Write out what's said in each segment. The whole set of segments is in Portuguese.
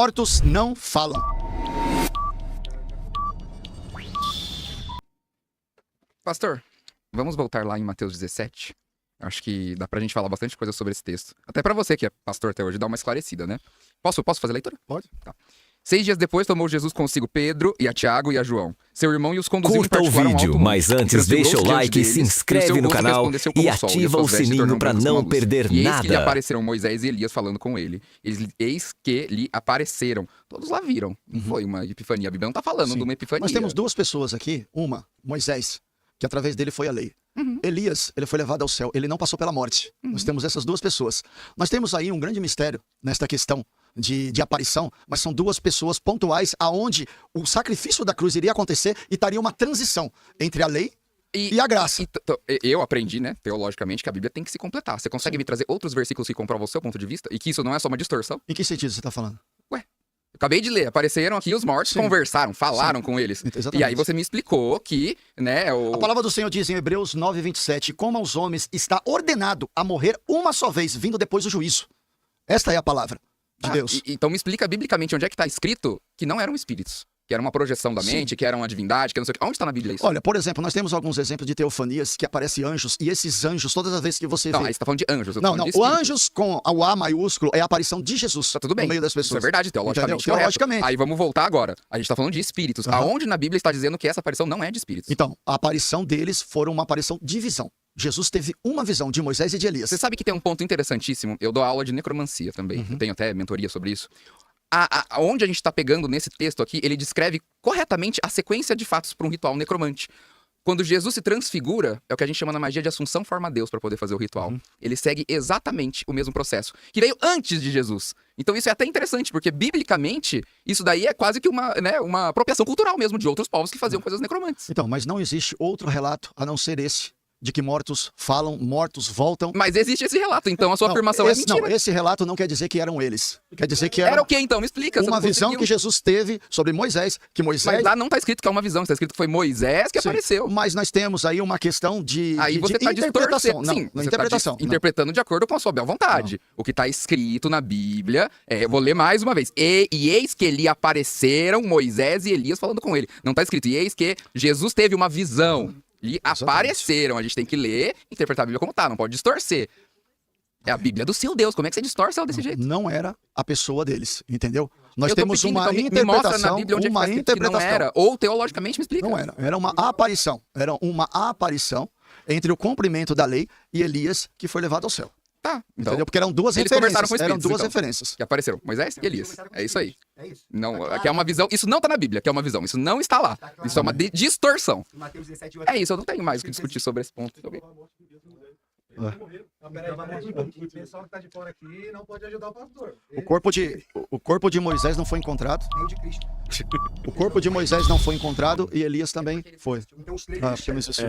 Mortos não falam. Pastor, vamos voltar lá em Mateus 17? Acho que dá pra gente falar bastante coisa sobre esse texto. Até pra você que é pastor até hoje, dá uma esclarecida, né? Posso fazer a leitura? Pode. Tá. 6 dias depois, tomou Jesus consigo Pedro e a Tiago e a João, seu irmão, e os conduziu Curta em o particular a um vídeo, alto monte. mas antes deixa o like, Deles, se e o inscreve seu no rosto canal resplandeceu como e o sol, ativa as o suas vestes sininho tornaram para brancas não como a luz. perder E eis que lhe nada. apareceram Moisés e Elias falando com ele. Eis que lhe apareceram. Todos lá viram. Não foi uma epifania. A Bíblia não tá falando Sim. de uma epifania. Nós temos duas pessoas aqui. Uma, Moisés, que através dele foi a lei. Elias, ele foi levado ao céu. Ele não passou pela morte. Nós temos essas duas pessoas. Nós temos aí um grande mistério nesta questão de aparição, mas são duas pessoas pontuais aonde o sacrifício da cruz iria acontecer e estaria uma transição entre a lei e a graça. Eu aprendi, né, teologicamente, que a Bíblia tem que se completar. Você consegue me trazer outros versículos que comprovam o seu ponto de vista? E que isso não é só uma distorção? Em que sentido você está falando? Eu acabei de ler, apareceram aqui os mortos, Sim. conversaram, falaram com eles. Exatamente. E aí você me explicou que, né, A palavra do Senhor diz em Hebreus 9:27, como aos homens está ordenado a morrer uma só vez, vindo depois do juízo. Esta é a palavra de Deus. Então me explica biblicamente onde é que está escrito que não eram espíritos. Que era uma projeção da mente, que era uma divindade, que não sei o que. Onde está na Bíblia isso? Olha, por exemplo, nós temos alguns exemplos de teofanias que aparecem anjos, e esses anjos, todas as vezes que você Não, vê... aí você tá falando de anjos. Eu tô Não, falando não. de O espíritos. anjos com o A maiúsculo é a aparição de Jesus Tá tudo bem. no meio das Isso é pessoas. verdade, teologicamente. Entendeu? correto. Teologicamente. Aí vamos voltar agora. A gente tá falando de espíritos. Aonde na Bíblia está dizendo que essa aparição não é de espíritos? Então, a aparição deles foram uma aparição de visão. Jesus teve uma visão de Moisés e de Elias. Você sabe que tem um ponto interessantíssimo. Eu dou aula de necromancia também. Eu tenho até mentoria sobre isso. Onde a gente está pegando nesse texto aqui, ele descreve corretamente a sequência de fatos para um ritual necromante. Quando Jesus se transfigura, é o que a gente chama na magia de assunção forma Deus para poder fazer o ritual. Ele segue exatamente o mesmo processo, que veio antes de Jesus. Então isso é até interessante, porque biblicamente, isso daí é quase que uma apropriação cultural mesmo de outros povos que faziam coisas necromantes. Então, mas não existe outro relato a não ser esse, de que mortos falam, mortos voltam. Mas existe esse relato, então a sua afirmação é mentira. Não, esse relato não quer dizer que eram eles. Quer dizer que Era o que então? Me explica. uma visão que Jesus teve sobre Moisés, que Moisés... Mas lá não tá escrito que é uma visão, tá escrito que foi Moisés que Sim, apareceu. Mas nós temos aí uma questão de Aí você tá interpretação. distorcendo. Não, Sim, interpretação. Você tá interpretando de acordo com a sua bel vontade. O que tá escrito na Bíblia, eu vou ler mais uma vez. E eis que lhe apareceram Moisés e Elias falando com ele. Não tá escrito, e eis que Jesus teve uma visão. E apareceram. A gente tem que ler, interpretar a Bíblia como tá, não pode distorcer. É a Bíblia do seu Deus. Como é que você distorce ela desse jeito? Não era a pessoa deles, entendeu? Nós Eu tô temos pedindo, uma então, me mostra na interpretação, Bíblia onde é que uma tá escrito que não interpretação. era. Ou teologicamente me explica. Não era. Era uma aparição. Era uma aparição entre o cumprimento da lei e Elias, que foi levado ao céu. Tá, então Entendeu? Porque eram duas eles referências. conversaram com Eram espíritos, duas então. referências. que apareceram Moisés e Elias. É isso aí. É isso. Não, aqui é uma visão. Isso não tá na Bíblia, que é uma visão. Isso não está lá. Isso é uma distorção. Mateus 17, É isso, eu não tenho mais o que discutir sobre esse ponto. Não, peraí, o pessoal que tá de fora aqui não pode ajudar o pastor. O corpo de Moisés não foi encontrado. Nem o de Cristo. O corpo de Moisés não foi encontrado e Elias também foi. Então os três... Porque eu me esqueci.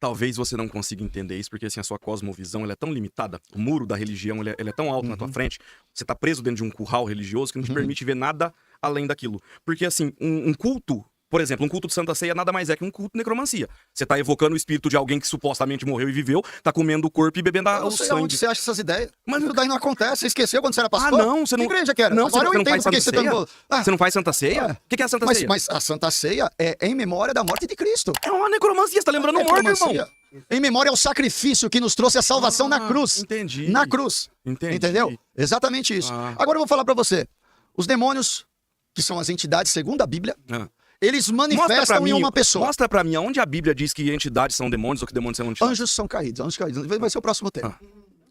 Talvez você não consiga entender isso, porque assim, a sua cosmovisão ela é tão limitada, o muro da religião ele é tão alto na tua frente, você tá preso dentro de um curral religioso que não te permite ver nada além daquilo. Porque assim, um culto, por exemplo, um culto de Santa Ceia nada mais é que um culto de necromancia. Você tá evocando o espírito de alguém que supostamente morreu e viveu, tá comendo o corpo e bebendo Eu não o sei sangue. onde você acha essas ideias. Mas- Mas isso daí não acontece. Você esqueceu quando você era pastor? não, você não... Que igreja que era? Não, Agora eu você não entendo faz porque Santa você Ceia? tá... Você não faz Santa Ceia? Ué. O que é a Santa Mas, Ceia? mas a Santa Ceia é em memória da morte de Cristo. É uma necromancia, você tá lembrando morto, irmão. Necromancia. Em memória ao sacrifício que nos trouxe a salvação na cruz. Entendi. Na cruz. Entendi. Entendeu? Exatamente isso. Ah. Agora eu vou falar pra você. Os demônios, que são as entidades segundo a Bíblia, Ah. eles Mostra manifestam pra mim, em uma pessoa. Mostra pra mim aonde a Bíblia diz que entidades são demônios ou que demônios são entidades. Anjos são caídos, anjos caídos. Vai ser o próximo tema.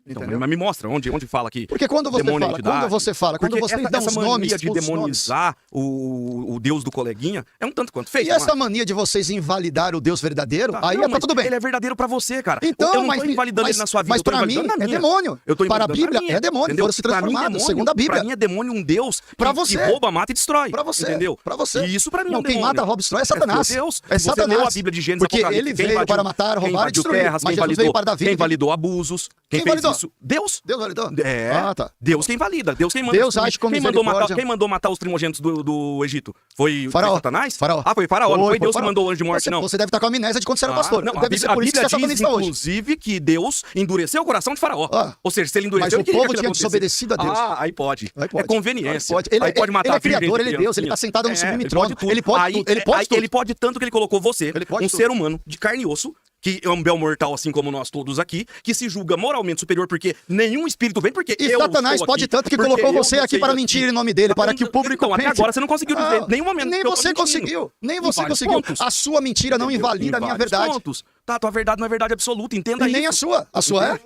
Então, Entendeu? mas me mostra onde fala aqui. Porque quando você demônio, fala, entidade. quando você fala, quando Porque você essa, dá essa os mania nomes, de os nomes. demonizar o Deus do coleguinha é um tanto quanto feio. E essa mania de vocês invalidar o Deus verdadeiro, aí não, tá mas tudo bem. Ele é verdadeiro pra você, cara. Então, eu não mas, tô invalidando ele na sua vida, mas eu tô pra mim invalidando na é minha. demônio. Eu tô Para a invalidando Bíblia na minha, é demônio, entendeu? foram se Pra mim, transformados, demônio, segundo a Bíblia. Pra mim é demônio um Deus Pra que você. rouba, mata e destrói. Pra você, entendeu? pra você. E isso pra mim Não, é um quem demônio. mata, rouba, destrói é Satanás. É Deus. É Você Satanás. leu a Bíblia de Gênesis Porque Apocalipse. ele Quem veio invadiu- para matar, quem roubar e invadiu destruir. terras, Mas quem Jesus veio para dar vida. quem validou abusos, quem Quem fez validou? isso? Deus. Deus validou? É. Ah, tá. Deus quem valida. Deus quem manda. Deus age com misericórdia. Quem mandou matar os primogênitos do Egito? Foi Faraó. Satanás? Faraó. Ah, foi Faraó. Não foi Deus que Faraó. mandou o anjo de morte, Você, não. você deve estar com amnésia de quando você era pastor. Não, Deve ser por isso que você é Bíblia diz, satanista hoje. inclusive, que Deus endureceu o coração de Faraó. Ou seja, se ele Mas endureceu, o ele queria povo que tinha acontecesse. desobedecido a Deus. Ah, aí pode. Aí pode. É conveniência. Aí pode. Ele, aí pode matar ele é a virgem criador, de ele é Deus, ele criancinha. está sentado no sublime ele trono. pode tudo. Ele pode Aí, tudo. Ele pode tudo. Ele pode tanto que ele colocou você, Ele pode um tudo. ser humano de carne e osso, que é um bel mortal, assim como nós todos aqui, que se julga moralmente superior porque nenhum espírito vem, porque E eu Satanás estou pode aqui, tanto que porque colocou eu você aqui sei para daqui. mentir em nome dele, para que o público Então, até pense. agora você não conseguiu dizer Ah, nenhum momento nem que eu tô você mentindo. conseguiu. Nem Em você vários conseguiu. pontos. A sua mentira não invalida a minha vários verdade. pontos. Tá, tua verdade não é verdade absoluta, entenda E nem a isso. sua. A sua é?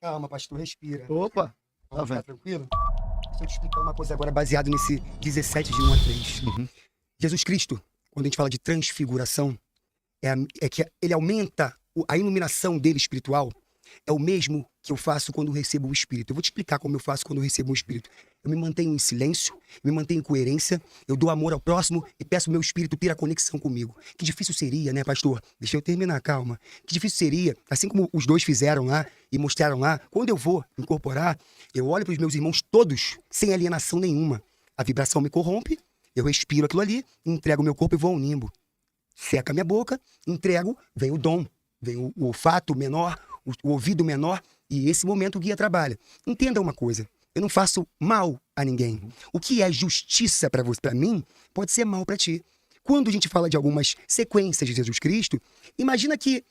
Calma, pastor, respira. Opa. Tá Vamos ficar vendo? tranquilo? Deixa eu te explicar uma coisa agora, baseado nesse 17 de 1 a 3. Jesus Cristo, quando a gente fala de transfiguração, é que ele aumenta a iluminação dele espiritual. É o mesmo que eu faço quando eu recebo o Espírito. Eu vou te explicar como eu faço quando eu recebo o Espírito. Eu me mantenho em silêncio, eu me mantenho em coerência, eu dou amor ao próximo e peço ao meu Espírito ter a conexão comigo. Que difícil seria, né, pastor? Deixa eu terminar, calma. Que difícil seria, assim como os dois fizeram lá e mostraram lá, quando eu vou incorporar, eu olho para os meus irmãos todos, sem alienação nenhuma. A vibração me corrompe, eu respiro aquilo ali, entrego meu corpo e vou ao nimbo. Seca a minha boca, entrego, vem o dom, vem o olfato menor, o ouvido menor, e esse momento o guia trabalha. Entenda uma coisa, eu não faço mal a ninguém. O que é justiça para você, para mim, pode ser mal para ti. Quando a gente fala de algumas sequências de Jesus Cristo, imagina que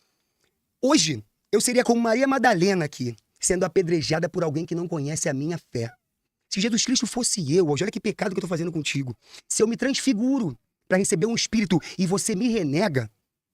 hoje eu seria como Maria Madalena aqui, sendo apedrejada por alguém que não conhece a minha fé. Se Jesus Cristo fosse eu, hoje, olha que pecado que eu estou fazendo contigo. Se eu me transfiguro para receber um espírito e você me renega,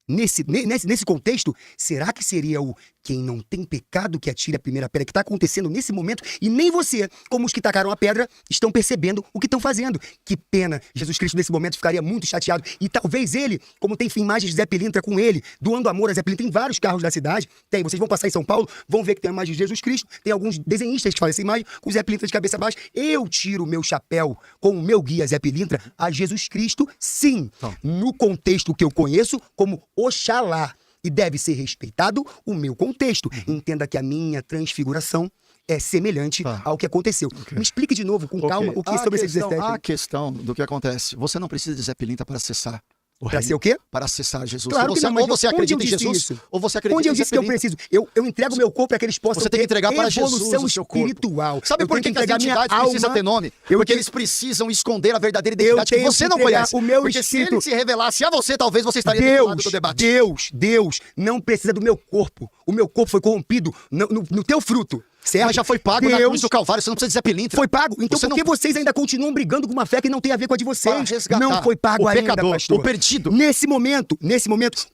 nesse contexto, será que seria o quem não tem pecado que atire a primeira pedra que está acontecendo nesse momento e nem você, como os que tacaram a pedra, estão percebendo o que estão fazendo? Que pena, Jesus Cristo nesse momento ficaria muito chateado e talvez ele, como tem imagens de Zé Pilintra com ele, doando amor a Zé Pilintra, tem vários carros da cidade, tem, vocês vão passar em São Paulo, vão ver que tem a imagem de Jesus Cristo, tem alguns desenhistas que fazem essa imagem com Zé Pilintra de cabeça baixa. Eu tiro o meu chapéu com o meu guia Zé Pilintra a Jesus Cristo, sim, no contexto que eu conheço como Oxalá. E deve ser respeitado o meu contexto. Entenda que a minha transfiguração é semelhante ao que aconteceu. Me explique de novo, com calma, o que é sobre esse 17. A questão do que acontece, você não precisa de Zé Pilintra para acessar o Para reino. ser o quê? Para acessar Jesus. Claro que não, mas ou você onde acredita eu em disse Jesus, isso? ou você acredita Onde eu em Zé disse que eu Pilintra. preciso? Eu entrego meu corpo para que eles possam Você tem que entregar para Jesus evolução o seu corpo. espiritual. Sabe Eu por tenho que as entregar minha entidades precisam alma. ter nome? Eu Porque tenho- eles precisam esconder a verdadeira Eu identidade que tenho você que não entregar conhece. o meu Porque espírito. se ele se revelasse a você, talvez você estaria do lado do debate. Deus não precisa do meu corpo. O meu corpo foi corrompido no teu fruto. Certo? Mas já foi pago na Deus cruz do Calvário, você não precisa de Zé Pilintra. Foi pago. Então Você por que vocês ainda continuam brigando com uma fé que não tem a ver com a de Para vocês? resgatar Não foi pago o ainda, pecador, pastor. o perdido. Nesse momento,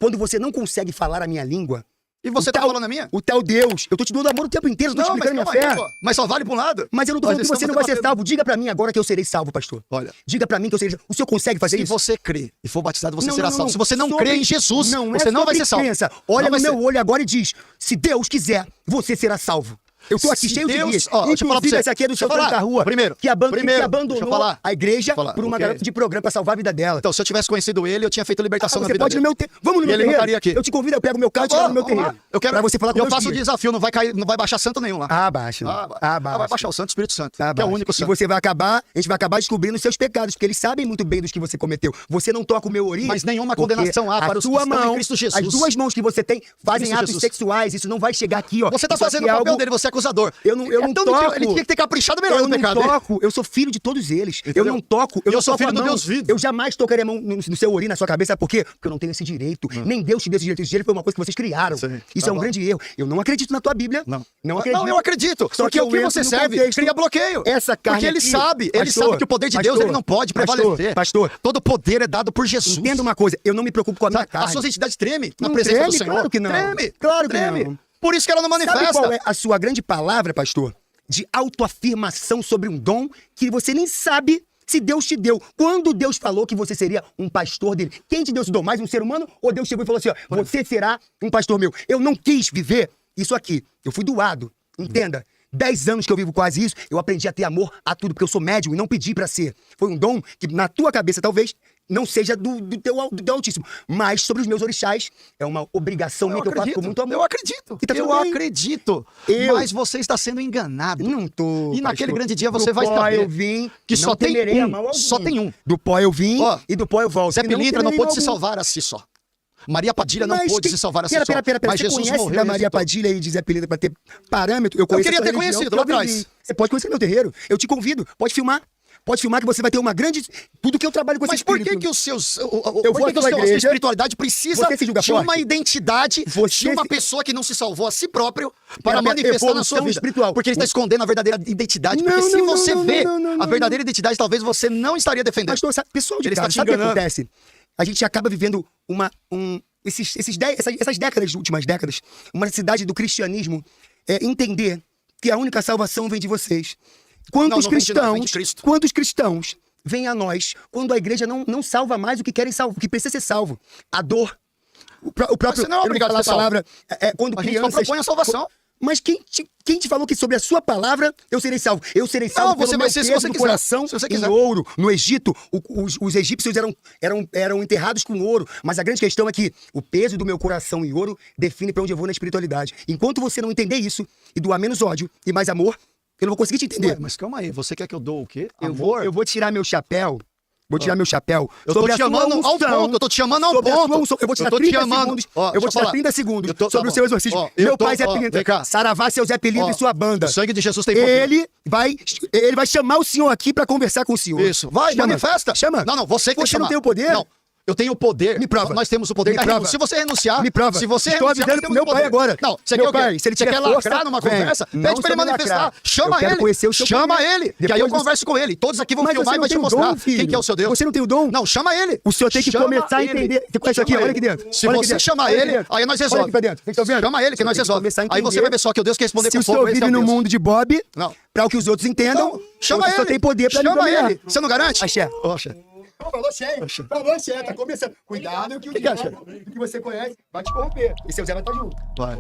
quando você não consegue falar a minha língua, E você o tá tal- falando a minha? o tal Deus, eu tô te dando amor o tempo inteiro, eu tô te Não, mas explicando minha calma fé. aí, pô. Mas só vale para um lado. Mas eu não tô Nós falando que você estamos não vai ser debatendo. salvo. Diga pra mim agora que eu serei salvo, pastor. Olha, Diga pra mim que eu serei salvo. O senhor consegue fazer se isso? você crê e for batizado, você Não, será não, salvo. não. Se você não Sobre- crê em Jesus, não é você não vai sobre ser salvo. crença. Olha Não no vai meu ser. olho agora e diz: se Deus quiser, você será salvo. Eu tô aqui Se cheio Deus- de guias. ó, deixa eu falar pra Inclusive, você. essa aqui é do Deixa eu seu falar. da rua. Primeiro, que deixa eu abandonou falar. a igreja Deixa eu falar. por uma O quê? garota de programa pra salvar a vida dela. Então, se eu tivesse conhecido ele, eu tinha feito libertação na Você vida pode ir dele. no meu Vamos no E meu ele não terreiro. estaria aqui. Eu te convido, eu pego meu carro e te levo no meu terreiro. Eu quero, Pra você falar com eu meus faço o guias. desafio, não vai baixar santo nenhum lá. Abaixa. Vai baixar o Santo Espírito Santo, que é o Abaixa. único E santo. você vai acabar, a gente vai acabar descobrindo os seus pecados, porque eles sabem muito bem dos que você cometeu. Você não toca o meu ori. Mas nenhuma porque condenação há para a os que sua estão em mão, Cristo Jesus. As duas mãos que você tem fazem Cristo atos Jesus. sexuais, isso não vai chegar aqui, ó. Você tá Isso fazendo aqui o é papel algo- dele, você é acusador. Eu não Então, toco. ele tinha que ter caprichado melhor Eu no não pecado dele. toco, eu sou filho de todos eles. Entendeu? Eu não toco, eu E não eu sou toco filho a do mão. Deus vivo. Eu jamais tocaria a mão no seu ori, na sua cabeça, por quê? Porque eu não tenho esse direito. Nem Deus te deu esse direito. Esse direito foi uma coisa que vocês criaram. Sim, Isso tá é um bom. grande erro. Eu não acredito na tua Bíblia. Não acredito. Não, eu acredito. Só Porque que o que eu você entro no serve contexto. cria bloqueio. Essa carne Porque ele aqui, sabe pastor, que o poder de Deus pastor, ele não pode pastor, prevalecer. pastor. Todo poder é dado por Jesus. Entenda uma coisa, eu não me preocupo com a minha Sabe? carne. As suas entidades tremem na Não presença treme, do Senhor. claro que não. Treme. Claro que treme. não. Por isso que ela não Sabe manifesta. qual é a sua grande palavra, pastor? De autoafirmação sobre um dom que você nem sabe se Deus te deu. Quando Deus falou que você seria um pastor dele, quem te deu esse dom? Mais um ser humano? Ou Deus chegou e falou assim, ó, você será um pastor meu? Eu não quis viver isso aqui. Eu fui doado. Entenda. 10 anos que eu vivo quase isso, eu aprendi a ter amor a tudo, porque eu sou médium e não pedi pra ser. Foi um dom que na tua cabeça, talvez, não seja do teu Altíssimo. Mas sobre os meus orixás, é uma obrigação minha que eu faço com muito amor. Eu acredito. E tá tudo Eu bem. acredito. Mas você está sendo enganado. Não tô. E naquele pastor. grande dia você Do vai pó saber eu vim, que não só tem temerei a um. mal algum. Só tem um. Do pó eu vim Ó, e do pó eu volto. Zé E não Pilintra não temerei pôde mal se algum. salvar a si só. Maria Padilha não Mas pôde quem- se salvar a si Pera, só. pera. Mas Você Jesus conhece morreu da e Maria ressuscitou. Padilha e de Zé Pilintra pra ter parâmetro? Eu conheço queria a sua ter religião, conhecido que lá eu atrás. vivi. Você pode conhecer meu terreiro. Eu te convido. Pode filmar. Pode filmar que você vai ter uma grande... Tudo que eu trabalho com Mas esse por espírito. que os seus... Eu por vou que à que tua a sua igreja, espiritualidade precisa você se julga de uma forte? identidade Você de uma se- pessoa que não se salvou a si próprio para Pera, manifestar na evolução sua vida? espiritual. Porque ele está escondendo a verdadeira identidade. Não, Porque se não, você não, vê não, não, não, a verdadeira identidade, talvez você não estaria defendendo. Pastor, pessoal de Ele está casa, te sabe o que enganando. acontece? A gente acaba vivendo essas décadas, últimas décadas, uma necessidade do cristianismo entender que a única salvação vem de vocês. Não vem de nós, vem de Cristo. Quantos cristãos vêm a nós quando a igreja não salva mais o que querem salvo, o que precisa ser salvo? A dor. O próprio. você não é eu obrigado vou a ser falar a palavra. Quando A gente só crianças. propõe a salvação. Mas quem te falou que sobre a sua palavra eu serei salvo? Eu serei salvo Não, você pelo vai meu ser se peso você do quiser. coração Se você em quiser. ouro. No Egito, os egípcios eram enterrados com ouro. Mas a grande questão é que o peso do meu coração em ouro define pra onde eu vou na espiritualidade. Enquanto você não entender isso e doar menos ódio e mais amor, eu não vou conseguir te entender. Ué, mas calma aí, você quer que eu dou o quê? Eu vou tirar meu chapéu. Vou tirar meu chapéu. Eu tô sobre te a sua chamando ao unção, ponto, eu tô te chamando ao sobre a sua ponto. unção. Eu vou tirar tô te 30 chamando. segundos. Ó, Eu vou deixa tirar falar. 30 segundos Eu tô- tá sobre o bom. seu exorcismo. Ó, eu Meu tô- pai Zé ó, Pilintra, vem cá. Saravá, seu Zé Pilintra Ó, e sua banda. O sangue de Jesus tem poder. Ele vai chamar o senhor aqui pra conversar com o senhor. Isso. Vai, Chama. manifesta. Chama. Não, você que tem que Você não chamar. tem o poder? Não. Eu tenho o poder. Me prova. Nós temos o poder Me da prova. renúncia. Se você renunciar, Me prova. se você Estou renunciar, avisando nós pro meu temos o pai poder. agora. Não, você Meu quer o quê? pai, se ele Você tiver quer força, lacrar numa vem. conversa? Não Pede pra ele sobre manifestar. lacrar. Chama Eu quero ele. conhecer o seu Chama poder. ele. Que Depois aí eu você- converso com ele. Todos aqui vão Mas filmar você e não vai te tem o mostrar dom, filho. quem que é o seu Deus. Você não tem o dom? Não, chama ele. O senhor tem que Chama começar a ele. entender. Você conhece aqui? Chama Olha ele. aqui dentro. Se Olha aqui você dentro. chamar Olha aqui ele, dentro. aí nós Olha resolve. aqui pra dentro. Vocês estão vendo? Chama ele que nós Você tem que resolve. começar a Aí você entender. vai ver só que o Deus que responder Se com o senhor fogo, esse é vive o no Deus. mundo de Bob, Não. pra o que os outros entendam, Então, chama você só ele. tem poder pra Chama dominar. ele. Você não garante? Axé. Oxa. Falou cheio, tá começando. Cuidado que o que acha? que você conhece vai te corromper. E seu Zé vai estar junto. Vai.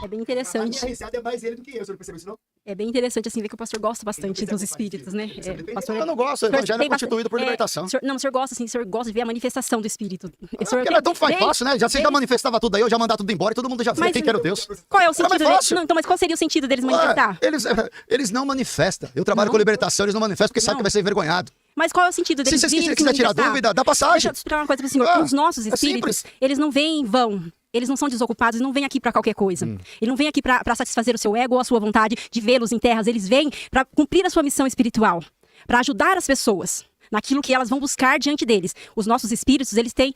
É bem A interessante. minha risada é mais ele do que eu, você não percebeu isso não? É bem interessante, assim, ver que o pastor gosta bastante dos espíritos, né? Pastor, Eu não gosto, o senhor evangelho é tem bastante- constituído por libertação. Não, o senhor gosta, assim, o senhor gosta de ver a manifestação do espírito. O senhor Porque tem- era tão tem- fácil, né? Já você tem- já manifestava tudo aí, eu já mandava tudo embora e todo mundo já via Mas- quem que era o Deus. Qual é o Era mais sentido deles? fácil. Não, então, mas qual seria o sentido deles manifestar? Ué, eles não manifestam. Eu trabalho Não. com libertação, eles não manifestam porque sabem Não. que vai ser envergonhado. Mas qual é o sentido deles Se você virem quiser tirar manifestar? dúvida, dá passagem. Deixa eu explicar uma coisa pro senhor. Ah, Os nossos é espíritos, simples. eles não vêm em vão. Eles não são desocupados, eles não vêm aqui pra qualquer coisa. Ele não vem aqui pra satisfazer o seu ego ou a sua vontade de vê-los em terras. Eles vêm pra cumprir a sua missão espiritual, pra ajudar as pessoas naquilo que elas vão buscar diante deles. Os nossos espíritos, eles têm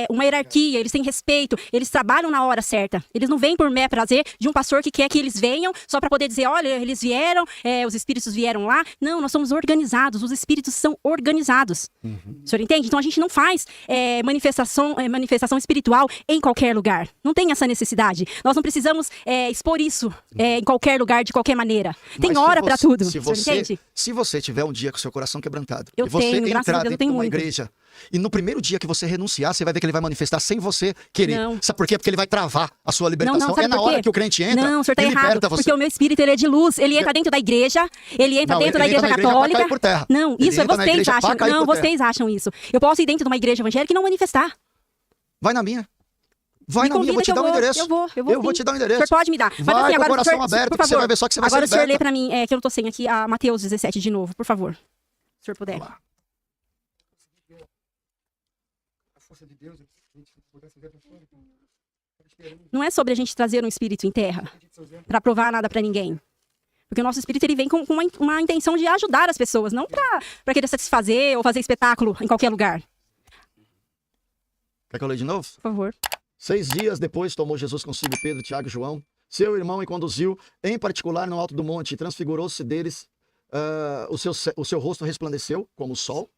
uma hierarquia, eles têm respeito, eles trabalham na hora certa. Eles não vêm por mero prazer de um pastor que quer que eles venham só para poder dizer, olha, eles vieram, os espíritos vieram lá. Não, nós somos organizados, os espíritos são organizados. O senhor entende? Então a gente não faz manifestação espiritual em qualquer lugar. Não tem essa necessidade. Nós não precisamos expor isso em qualquer lugar, de qualquer maneira. Tem Mas hora para tudo. Se O senhor entende? você tiver um dia com o seu coração quebrantado, Eu e você tenho, graças a entrar Deus, eu dentro tenho de uma muito. igreja, e no primeiro dia que você renunciar, você vai ver que ele vai manifestar sem você querer. Não. Sabe por quê? Porque ele vai travar a sua Não, libertação. não, sabe É na por quê? hora que o crente entra Não, o senhor tá e errado. liberta você. Porque o meu espírito, ele é de luz. Ele entra dentro da igreja, ele entra Não, dentro ele da igreja entra na igreja pra católica. cair por terra. Não, Ele isso é entra na vocês igreja pra acham. cair Não, por terra. vocês acham isso. Eu posso ir dentro de uma igreja evangélica e não manifestar. Vai na minha. Vai Me na minha, eu vou convida te que eu dar o vou, endereço. eu vou te sim. dar o O endereço. senhor pode me dar. Mas Vai assim, com o agora, coração senhor, aberto, por que você favor, vai ver só que você vai ser agora o senhor lê liberta. pra mim, que eu não tô sem aqui, a Mateus 17 de novo, por favor. Se o senhor puder. Vamos lá. A força de Deus, Não é sobre a gente trazer um espírito em terra pra provar nada pra ninguém. Porque o nosso espírito, ele vem com uma intenção de ajudar as pessoas, não pra querer satisfazer ou fazer espetáculo em qualquer lugar. Quer que eu leia de novo? Por favor. 6 dias depois, tomou Jesus consigo Pedro, Tiago e João, seu irmão, e conduziu, em particular, no alto do monte, e transfigurou-se deles, o seu rosto resplandeceu como o sol,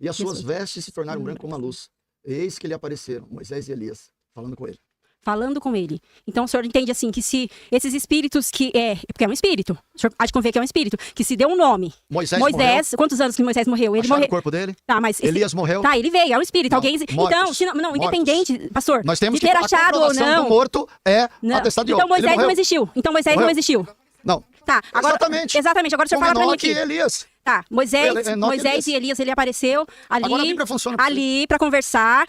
e as suas vestes se tornaram brancas como a luz. Eis que lhe apareceram Moisés e Elias, falando com ele. Falando com ele. Então o senhor entende assim, que se esses espíritos porque é um espírito, o senhor há de conver que é um espírito, que se deu um nome. Moisés Quantos anos que Moisés morreu? Ele Acharam morreu. o corpo dele? Tá, mas Elias morreu? Tá, ele veio, é um espírito. Não, Alguém. mortos, Então, se não, mortos. independente, pastor, Nós temos de que ter a achado ou comprovação não. do morto é Não. atestado de Então óbito. Ele Moisés não morreu. existiu. Então Moisés não Morreu. existiu. Não. Tá, agora. Exatamente. Exatamente. Agora o senhor fala pra mim Como aqui. Enoque e Elias. Tá, Moisés Enoque e Elias. e Elias, ele apareceu Agora a ali, Bíblia funciona pra ali para conversar,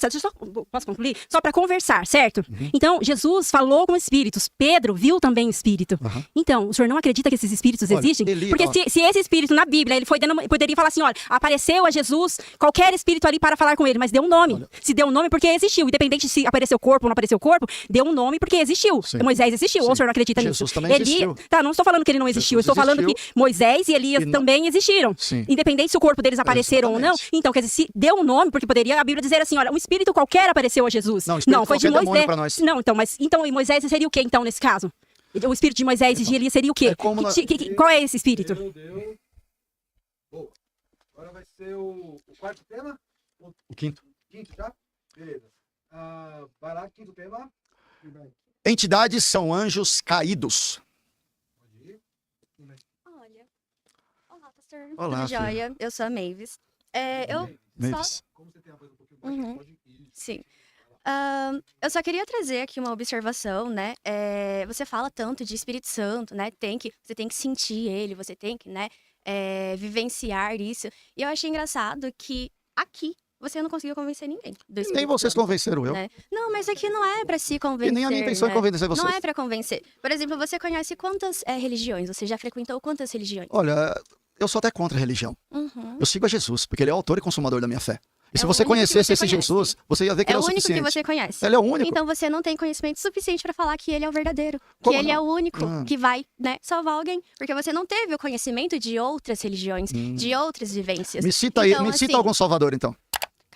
deixa eu só, posso concluir? Só para conversar, certo? Então, Jesus falou com espíritos, Pedro viu também o espírito. Então, o senhor não acredita que esses espíritos Olha, existem? Elias, Porque se esse espírito na Bíblia, ele poderia falar assim, olha, apareceu a Jesus, qualquer espírito ali para falar com ele, mas deu um nome. Olha. Se deu um nome porque existiu, independente se apareceu o corpo ou não apareceu o corpo, deu um nome porque existiu. Sim. Moisés existiu, ou o senhor não acredita Jesus nisso? também existiu. Tá, não estou falando que ele não existiu, eu estou falando que Moisés e Elias também existiram. Sim. Independente se o corpo deles apareceram ou não. Exatamente. Então, quer dizer, se deu um nome, porque poderia a Bíblia dizer assim, olha, um espírito qualquer apareceu a Jesus. Não, espírito foi de qualquer demônio Moisés. pra nós. Não, então, e Moisés seria o quê, então, nesse caso? O espírito de Moisés e de Elias seria o quê? É como Qual é esse espírito? Deu. Boa. Agora vai ser o quarto tema? O quinto. Quinto, já? Beleza. Vai lá, quinto tema. Entidades são anjos caídos. Pode ir. Olá, pastor. Olá, Tudo filha. jóia? Eu sou a Mavis. Eu Mavis. Como você tem a voz um pouquinho mais, Uhum. pode ir. Sim. Eu só queria trazer aqui uma observação, né? Você fala tanto de Espírito Santo, né? Você tem que sentir ele, você tem que, né? Vivenciar isso. E eu achei engraçado que aqui você não conseguiu convencer ninguém do Espírito Nem vocês Santo, convenceram eu. né? Não, mas aqui não é pra se E convencer. nem a minha intenção é né? convencer vocês. Não é pra convencer. Por exemplo, você conhece quantas religiões? Você já frequentou quantas religiões? Olha, eu sou até contra a religião. Uhum. Eu sigo a Jesus, porque ele é o autor e consumador da minha fé. E É se o você único que conhecesse você esse conhece. Jesus, você ia ver que É ele o é o único que suficiente. você conhece. Ele é o único. Então você não tem conhecimento suficiente pra falar que ele é o verdadeiro. Como que ele não? é o único Ah. que vai, né, salvar alguém. Porque você não teve o conhecimento de outras religiões, de outras vivências. Me cita aí, Então, me cita assim, algum salvador, então.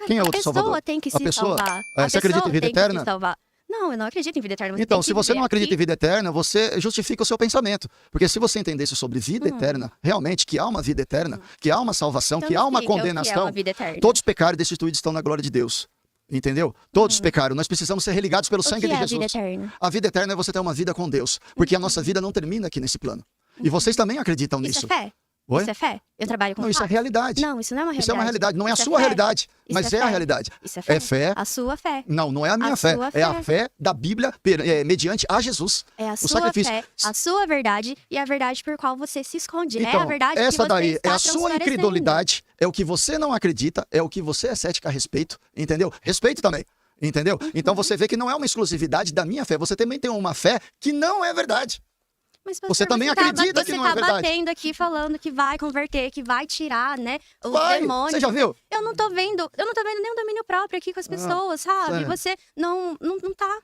Quem é outro A pessoa salvador? tem que A se pessoa? salvar. Você acredita em vida tem que eterna? se salvar. Não, eu não acredito em vida eterna. Você Então, tem se que você ver não acredita aqui. em vida eterna, você justifica o seu pensamento. Porque se você entendesse sobre vida eterna, realmente que há uma vida eterna, que há uma salvação, Então que há uma explica o que é condenação, uma vida eterna. todos pecaram e destituídos estão na glória de Deus. Entendeu? Todos pecaram. Nós precisamos ser religados pelo O sangue que de é a vida Jesus. eterna? A vida eterna é você ter uma vida com Deus. Porque a nossa vida não termina aqui nesse plano. E vocês também acreditam Isso nisso. é fé? Oi? Isso é fé? Eu trabalho com Não, isso é fatos. realidade. Não, isso não é uma realidade. Isso é uma realidade. Não é a Isso sua fé. realidade, Isso mas é é a fé. realidade. Isso é fé? É fé. A sua fé. Não, não é a minha A fé. sua É a fé. fé da Bíblia mediante a Jesus. É a O sua sacrifício. fé, a sua verdade e a verdade por qual você se esconde. Então, é a verdade que essa você daí está é a sua transparecendo. incredulidade, é o que você não acredita, é o que você é cético a respeito, entendeu? Respeito também, entendeu? Então você vê que não é uma exclusividade da minha fé, você também tem uma fé que não é verdade. Mas, Você também acredita que não é Você tá verdade. batendo aqui falando que vai converter, que vai tirar, né, o Vai, demônio. você já viu? Eu não tô vendo nenhum domínio próprio aqui com as pessoas, sabe? sério. Você não tá.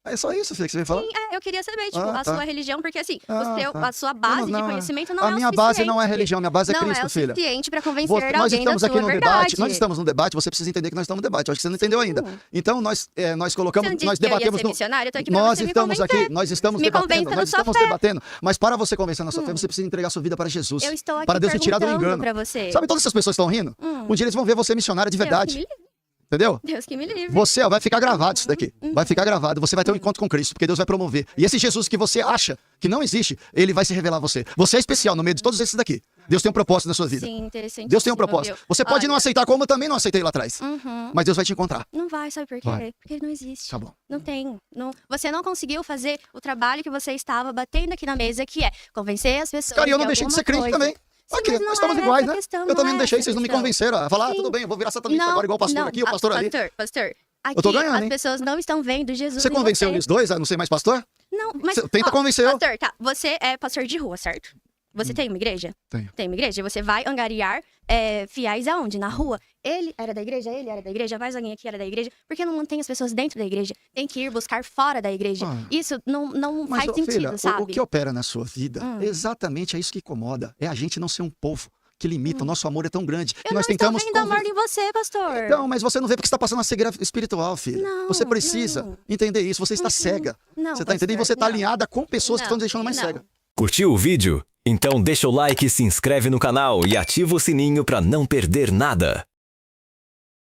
É só isso, filho, que você veio falar? Sim, eu queria saber, tipo, Ah, a tá. sua religião, porque assim, Tá. a sua base Não, de conhecimento não é a o minha base não é suficiente. religião, minha base é não Cristo, é o filha. suficiente pra convencer Nós alguém estamos da aqui sua no verdade. debate, nós estamos no debate, você precisa entender que nós estamos no debate. Eu acho que você não entendeu ainda. Então nós colocamos, Você não disse nós que eu ia debatemos ser no. missionária? Eu tô aqui pra Nós você me estamos convencer. aqui, nós estamos Me debatendo, convença da nós sua estamos fé. debatendo. Mas para você convencer na sua fé, você precisa entregar sua vida para Jesus. Eu estou aqui Para Deus te tirar do perguntando engano. pra você. Sabe, todas essas pessoas estão rindo? Um dia eles vão ver você missionária de verdade. Entendeu? Deus que me livre. Você, ó, vai ficar gravado isso daqui. Vai ficar gravado. Você vai ter um encontro com Cristo, porque Deus vai promover. E esse Jesus que você acha que não existe, ele vai se revelar a você. Você é especial no meio de todos esses daqui. Deus tem um propósito na sua vida. Sim, interessante. Deus tem um propósito. Você pode não aceitar como eu também não aceitei lá atrás. Mas Deus vai te encontrar. Não vai, sabe por quê? Vai. Porque ele não existe. Tá bom. Não tem. Você não conseguiu fazer o trabalho que você estava batendo aqui na mesa, que é convencer as pessoas. Cara, e eu não deixei de alguma ser crente coisa. também. Sim, Aqui, mas não nós estamos é iguais, essa né? questão, Eu também não é deixei, essa vocês não me questão. convenceram a falar, Sim. tudo bem, eu vou virar satanista agora igual o pastor aqui, o pastor ali. Pastor, aqui Eu tô ganhando, as hein? pessoas não estão vendo Jesus Você em convenceu você. eles dois a não ser mais pastor? Não, mas... Tenta convencer eu. Pastor, tá. Você é pastor de rua, certo? Você tem uma igreja? Tenho. Tem uma igreja. Você vai angariar fiéis aonde? Na rua. Ele era da igreja, mais alguém aqui era da igreja. Por que não mantém as pessoas dentro da igreja? Tem que ir buscar fora da igreja. Isso não Mas, faz sentido, filha, sabe? o que opera na sua vida, exatamente é isso que incomoda. É a gente não ser um povo que limita. O nosso amor é tão grande. que Eu nós não estou tentamos vendo amor em você, pastor. Então, mas você não vê porque você está passando uma cegueira espiritual, filha. Não, você precisa não. entender isso. Você está cega. Não, Você está entendendo? E pastor, você está não. alinhada com pessoas que Não, estão deixando mais não. cega. Curtiu o vídeo? Então deixa o like, se inscreve no canal e ativa o sininho para não perder nada.